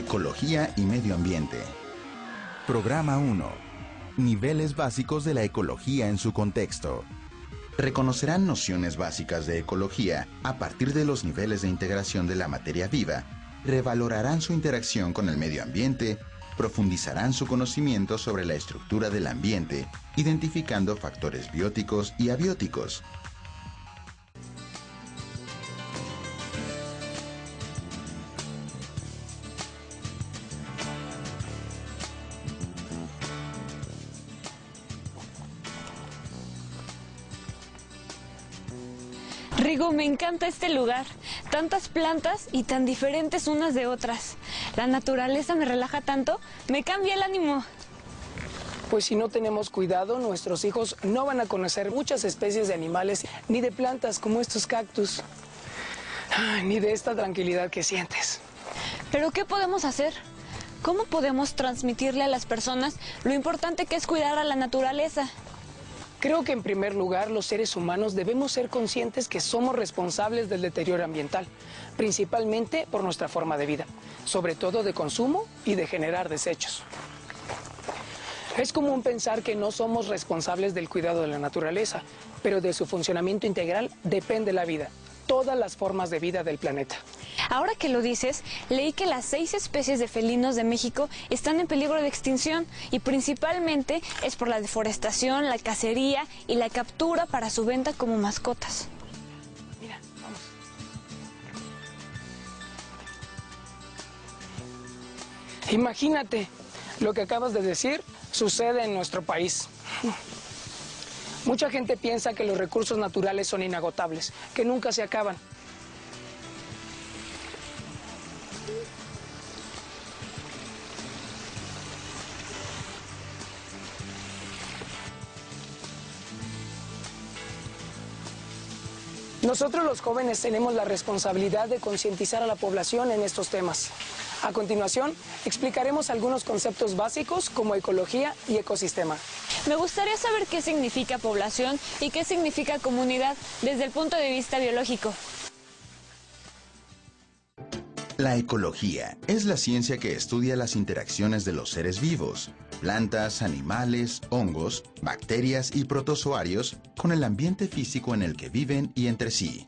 Ecología y medio ambiente. Programa 1. Niveles básicos de la ecología en su contexto. Reconocerán nociones básicas de ecología a partir de los niveles de integración de la materia viva, revalorarán su interacción con el medio ambiente, profundizarán su conocimiento sobre la estructura del ambiente, identificando factores bióticos y abióticos. Rigo, me encanta este lugar. Tantas plantas y tan diferentes unas de otras. La naturaleza me relaja tanto, me cambia el ánimo. Pues si no tenemos cuidado, nuestros hijos no van a conocer muchas especies de animales, ni de plantas como estos cactus, ni de esta tranquilidad que sientes. ¿Pero qué podemos hacer? ¿Cómo podemos transmitirle a las personas lo importante que es cuidar a la naturaleza? Creo que en primer lugar los seres humanos debemos ser conscientes que somos responsables del deterioro ambiental, principalmente por nuestra forma de vida, sobre todo de consumo y de generar desechos. Es común pensar que no somos responsables del cuidado de la naturaleza, pero de su funcionamiento integral depende la vida, todas las formas de vida del planeta. Ahora que lo dices, leí que las 6 especies de felinos de México están en peligro de extinción y principalmente es por la deforestación, la cacería y la captura para su venta como mascotas. Mira, vamos. Imagínate, lo que acabas de decir sucede en nuestro país. Mucha gente piensa que los recursos naturales son inagotables, que nunca se acaban. Nosotros los jóvenes tenemos la responsabilidad de concientizar a la población en estos temas. A continuación, explicaremos algunos conceptos básicos como ecología y ecosistema. Me gustaría saber qué significa población y qué significa comunidad desde el punto de vista biológico. La ecología es la ciencia que estudia las interacciones de los seres vivos, plantas, animales, hongos, bacterias y protozoarios con el ambiente físico en el que viven y entre sí.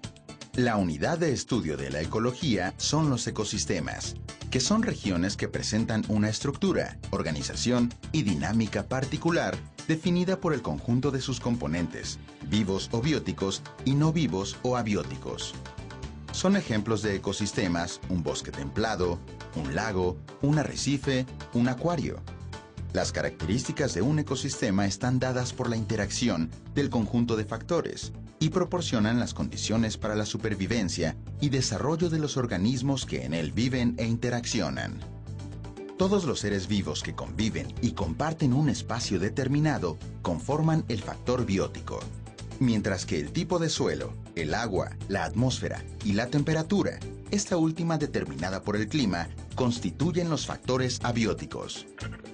La unidad de estudio de la ecología son los ecosistemas, que son regiones que presentan una estructura, organización y dinámica particular definida por el conjunto de sus componentes, vivos o bióticos y no vivos o abióticos. Son ejemplos de ecosistemas un bosque templado, un lago, un arrecife, un acuario. Las características de un ecosistema están dadas por la interacción del conjunto de factores y proporcionan las condiciones para la supervivencia y desarrollo de los organismos que en él viven e interaccionan. Todos los seres vivos que conviven y comparten un espacio determinado conforman el factor biótico, mientras que el tipo de suelo, el agua, la atmósfera y la temperatura, esta última determinada por el clima, constituyen los factores abióticos.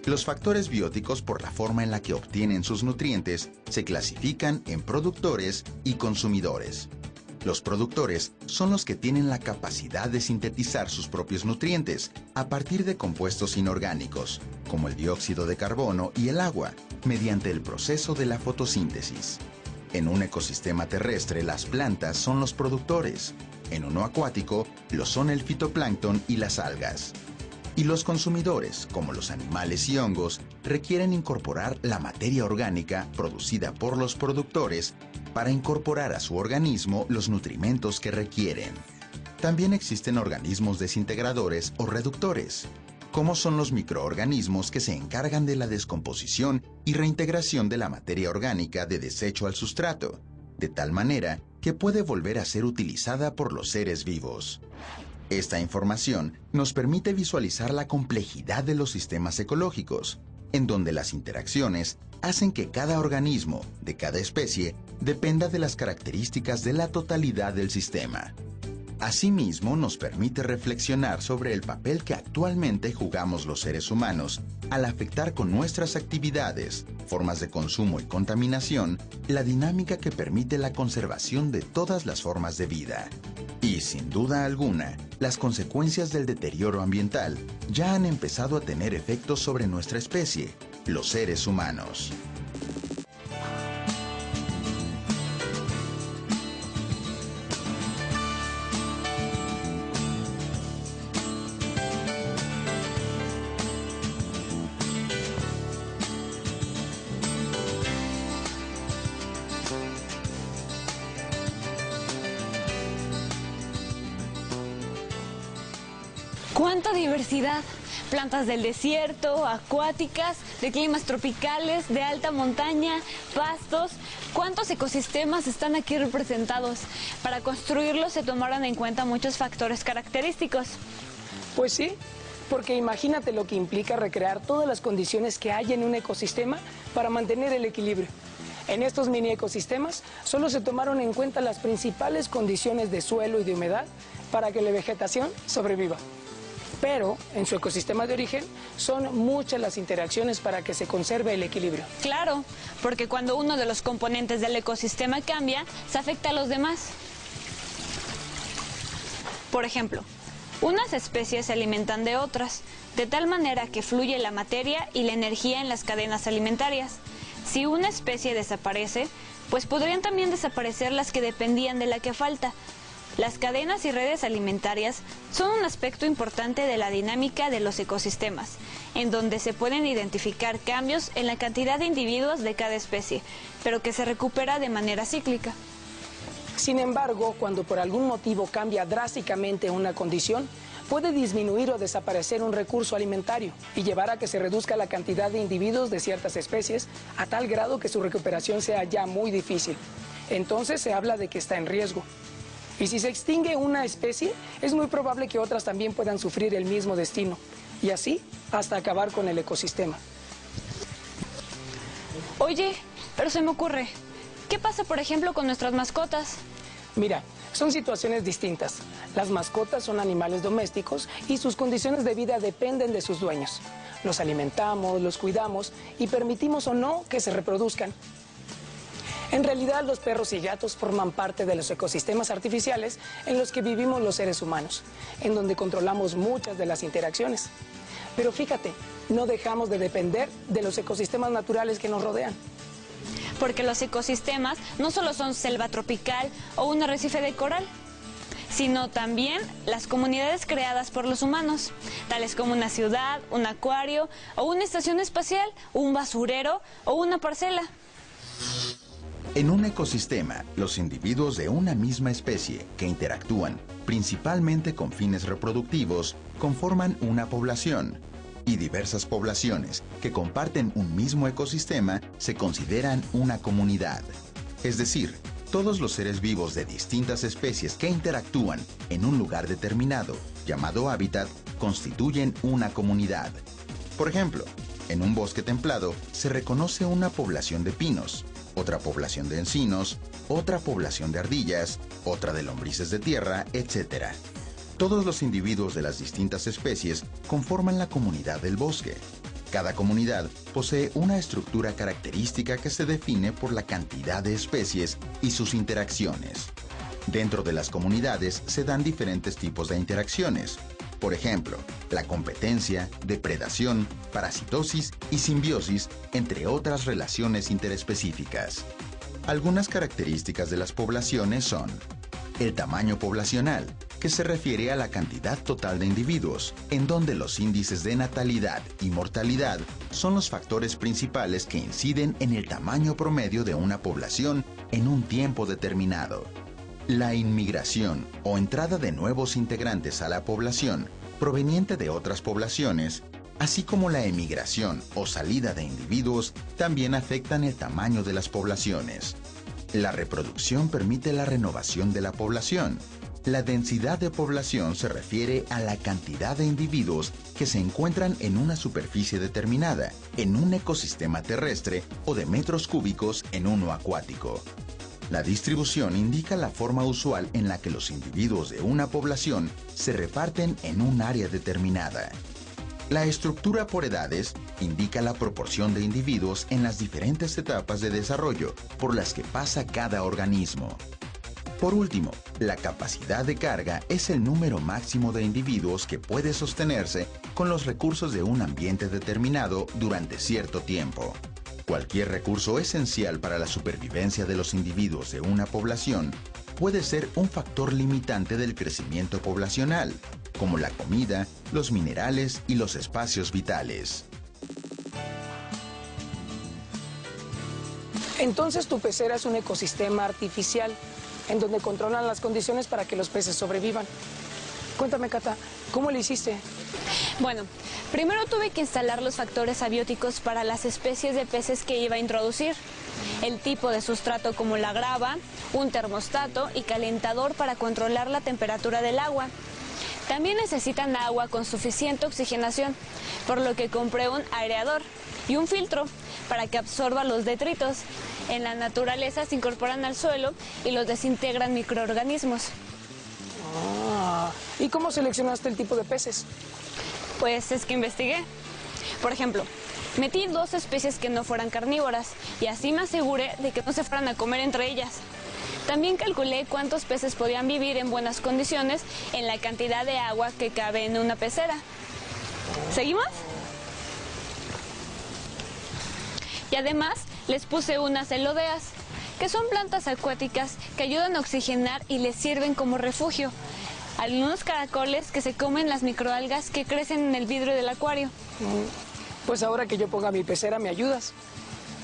Los factores bióticos, por la forma en la que obtienen sus nutrientes, se clasifican en productores y consumidores. Los productores son los que tienen la capacidad de sintetizar sus propios nutrientes a partir de compuestos inorgánicos, como el dióxido de carbono y el agua, mediante el proceso de la fotosíntesis. En un ecosistema terrestre, las plantas son los productores. En uno acuático, lo son el fitoplancton y las algas. Y los consumidores, como los animales y hongos, requieren incorporar la materia orgánica producida por los productores para incorporar a su organismo los nutrimentos que requieren. También existen organismos desintegradores o reductores, como son los microorganismos que se encargan de la descomposición y reintegración de la materia orgánica de desecho al sustrato, de tal manera que puede volver a ser utilizada por los seres vivos. Esta información nos permite visualizar la complejidad de los sistemas ecológicos, en donde las interacciones hacen que cada organismo, de cada especie, dependa de las características de la totalidad del sistema. Asimismo, nos permite reflexionar sobre el papel que actualmente jugamos los seres humanos al afectar con nuestras actividades, formas de consumo y contaminación, la dinámica que permite la conservación de todas las formas de vida. Y, sin duda alguna, las consecuencias del deterioro ambiental ya han empezado a tener efectos sobre nuestra especie, los seres humanos. ¡Cuánta diversidad! Plantas del desierto, acuáticas, de climas tropicales, de alta montaña, pastos. ¿Cuántos ecosistemas están aquí representados? Para construirlos se tomaron en cuenta muchos factores característicos. Pues sí, porque imagínate lo que implica recrear todas las condiciones que hay en un ecosistema para mantener el equilibrio. En estos mini ecosistemas solo se tomaron en cuenta las principales condiciones de suelo y de humedad para que la vegetación sobreviva. Pero en su ecosistema de origen son muchas las interacciones para que se conserve el equilibrio. Claro, porque cuando uno de los componentes del ecosistema cambia, se afecta a los demás. Por ejemplo, unas especies se alimentan de otras, de tal manera que fluye la materia y la energía en las cadenas alimentarias. Si una especie desaparece, pues podrían también desaparecer las que dependían de la que falta. Las cadenas y redes alimentarias son un aspecto importante de la dinámica de los ecosistemas, en donde se pueden identificar cambios en la cantidad de individuos de cada especie, pero que se recupera de manera cíclica. Sin embargo, cuando por algún motivo cambia drásticamente una condición, puede disminuir o desaparecer un recurso alimentario y llevar a que se reduzca la cantidad de individuos de ciertas especies a tal grado que su recuperación sea ya muy difícil. Entonces se habla de que está en riesgo. Y si se extingue una especie, es muy probable que otras también puedan sufrir el mismo destino, y así hasta acabar con el ecosistema. Oye, pero se me ocurre, ¿qué pasa por ejemplo con nuestras mascotas? Mira, son situaciones distintas. Las mascotas son animales domésticos y sus condiciones de vida dependen de sus dueños. Los alimentamos, los cuidamos y permitimos o no que se reproduzcan. En realidad, los perros y gatos forman parte de los ecosistemas artificiales en los que vivimos los seres humanos, en donde controlamos muchas de las interacciones. Pero fíjate, no dejamos de depender de los ecosistemas naturales que nos rodean. Porque los ecosistemas no solo son selva tropical o un arrecife de coral, sino también las comunidades creadas por los humanos, tales como una ciudad, un acuario o una estación espacial, un basurero o una parcela. En un ecosistema, los individuos de una misma especie que interactúan, principalmente con fines reproductivos, conforman una población. Y diversas poblaciones que comparten un mismo ecosistema se consideran una comunidad. Es decir, todos los seres vivos de distintas especies que interactúan en un lugar determinado, llamado hábitat, constituyen una comunidad. Por ejemplo, en un bosque templado se reconoce una población de pinos, otra población de encinos, otra población de ardillas, otra de lombrices de tierra, etc. Todos los individuos de las distintas especies conforman la comunidad del bosque. Cada comunidad posee una estructura característica que se define por la cantidad de especies y sus interacciones. Dentro de las comunidades se dan diferentes tipos de interacciones. Por ejemplo, la competencia, depredación, parasitosis y simbiosis, entre otras relaciones interespecíficas. Algunas características de las poblaciones son el tamaño poblacional, que se refiere a la cantidad total de individuos, en donde los índices de natalidad y mortalidad son los factores principales que inciden en el tamaño promedio de una población en un tiempo determinado. La inmigración o entrada de nuevos integrantes a la población proveniente de otras poblaciones, así como la emigración o salida de individuos, también afectan el tamaño de las poblaciones. La reproducción permite la renovación de la población. La densidad de población se refiere a la cantidad de individuos que se encuentran en una superficie determinada, en un ecosistema terrestre o de metros cúbicos en uno acuático. La distribución indica la forma usual en la que los individuos de una población se reparten en un área determinada. La estructura por edades indica la proporción de individuos en las diferentes etapas de desarrollo por las que pasa cada organismo. Por último, la capacidad de carga es el número máximo de individuos que puede sostenerse con los recursos de un ambiente determinado durante cierto tiempo. Cualquier recurso esencial para la supervivencia de los individuos de una población puede ser un factor limitante del crecimiento poblacional, como la comida, los minerales y los espacios vitales. Entonces tu pecera es un ecosistema artificial en donde controlan las condiciones para que los peces sobrevivan. Cuéntame, Cata, ¿cómo lo hiciste? Bueno, primero tuve que instalar los factores abióticos para las especies de peces que iba a introducir, el tipo de sustrato como la grava, un termostato y calentador para controlar la temperatura del agua. También necesitan agua con suficiente oxigenación, por lo que compré un aireador y un filtro para que absorba los detritos. En la naturaleza se incorporan al suelo y los desintegran microorganismos. ¿Y cómo seleccionaste el tipo de peces? Pues es que investigué. Por ejemplo, metí 2 especies que no fueran carnívoras y así me aseguré de que no se fueran a comer entre ellas. También calculé cuántos peces podían vivir en buenas condiciones en la cantidad de agua que cabe en una pecera. ¿Seguimos? Y además les puse unas elodeas, que son plantas acuáticas que ayudan a oxigenar y les sirven como refugio. Algunos caracoles que se comen las microalgas que crecen en el vidrio del acuario. Pues ahora que yo ponga mi pecera, ¿me ayudas?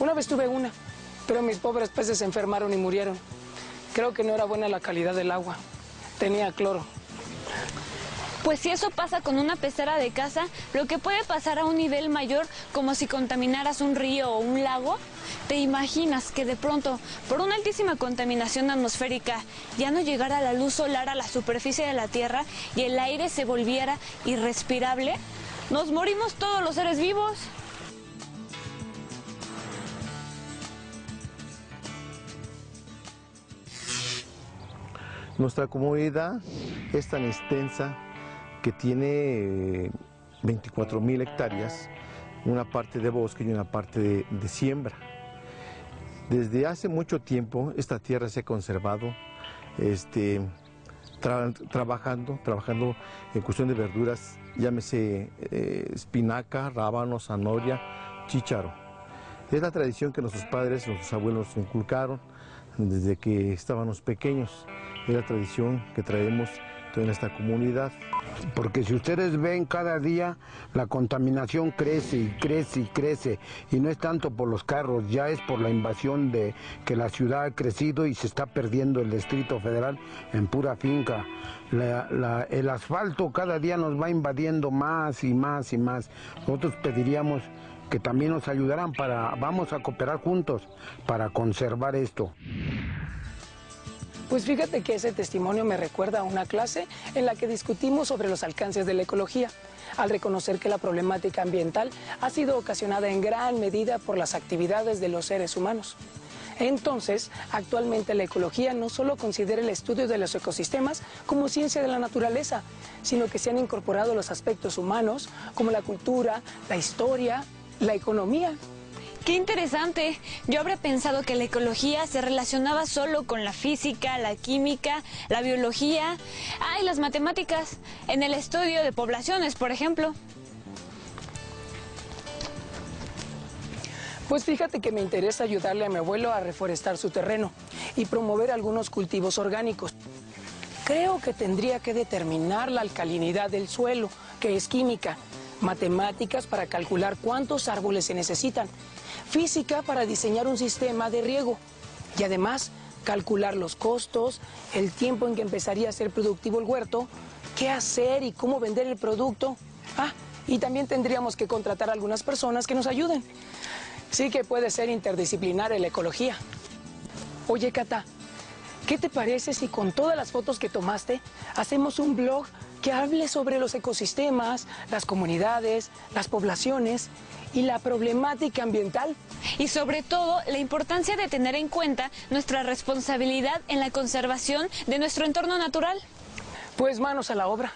Una vez tuve una, pero mis pobres peces se enfermaron y murieron. Creo que no era buena la calidad del agua. Tenía cloro. Pues si eso pasa con una pecera de casa, lo que puede pasar a un nivel mayor, como si contaminaras un río o un lago, ¿te imaginas que de pronto, por una altísima contaminación atmosférica, ya no llegara la luz solar a la superficie de la Tierra y el aire se volviera irrespirable? ¡Nos morimos todos los seres vivos! Nuestra comunidad es tan extensa que tiene 24,000 hectáreas, una parte de bosque y una parte de siembra. Desde hace mucho tiempo esta tierra se ha conservado trabajando en cuestión de verduras, llámese espinaca, rábano, zanahoria, chícharo. Es la tradición que nuestros padres, nuestros abuelos nos inculcaron desde que estábamos pequeños. Es la tradición que traemos en esta comunidad. Porque si ustedes ven, cada día la contaminación crece y crece y crece, y no es tanto por los carros, ya es por la invasión de que la ciudad ha crecido y se está perdiendo el Distrito Federal en pura finca. El asfalto cada día nos va invadiendo más y más y más. Nosotros pediríamos que también nos ayudaran vamos a cooperar juntos para conservar esto. Pues fíjate que ese testimonio me recuerda a una clase en la que discutimos sobre los alcances de la ecología, al reconocer que la problemática ambiental ha sido ocasionada en gran medida por las actividades de los seres humanos. Entonces, actualmente la ecología no solo considera el estudio de los ecosistemas como ciencia de la naturaleza, sino que se han incorporado los aspectos humanos como la cultura, la historia, la economía. ¡Qué interesante! Yo habría pensado que la ecología se relacionaba solo con la física, la química, la biología, y las matemáticas, en el estudio de poblaciones, por ejemplo. Pues fíjate que me interesa ayudarle a mi abuelo a reforestar su terreno y promover algunos cultivos orgánicos. Creo que tendría que determinar la alcalinidad del suelo, que es química, matemáticas para calcular cuántos árboles se necesitan, física para diseñar un sistema de riego y además calcular los costos, el tiempo en que empezaría a ser productivo el huerto, qué hacer y cómo vender el producto. Y también tendríamos que contratar a algunas personas que nos ayuden. Sí que puede ser interdisciplinaria la ecología. Oye, Cata, ¿qué te parece si con todas las fotos que tomaste hacemos un blog que hable sobre los ecosistemas, las comunidades, las poblaciones y la problemática ambiental. Y sobre todo, la importancia de tener en cuenta nuestra responsabilidad en la conservación de nuestro entorno natural. Pues manos a la obra.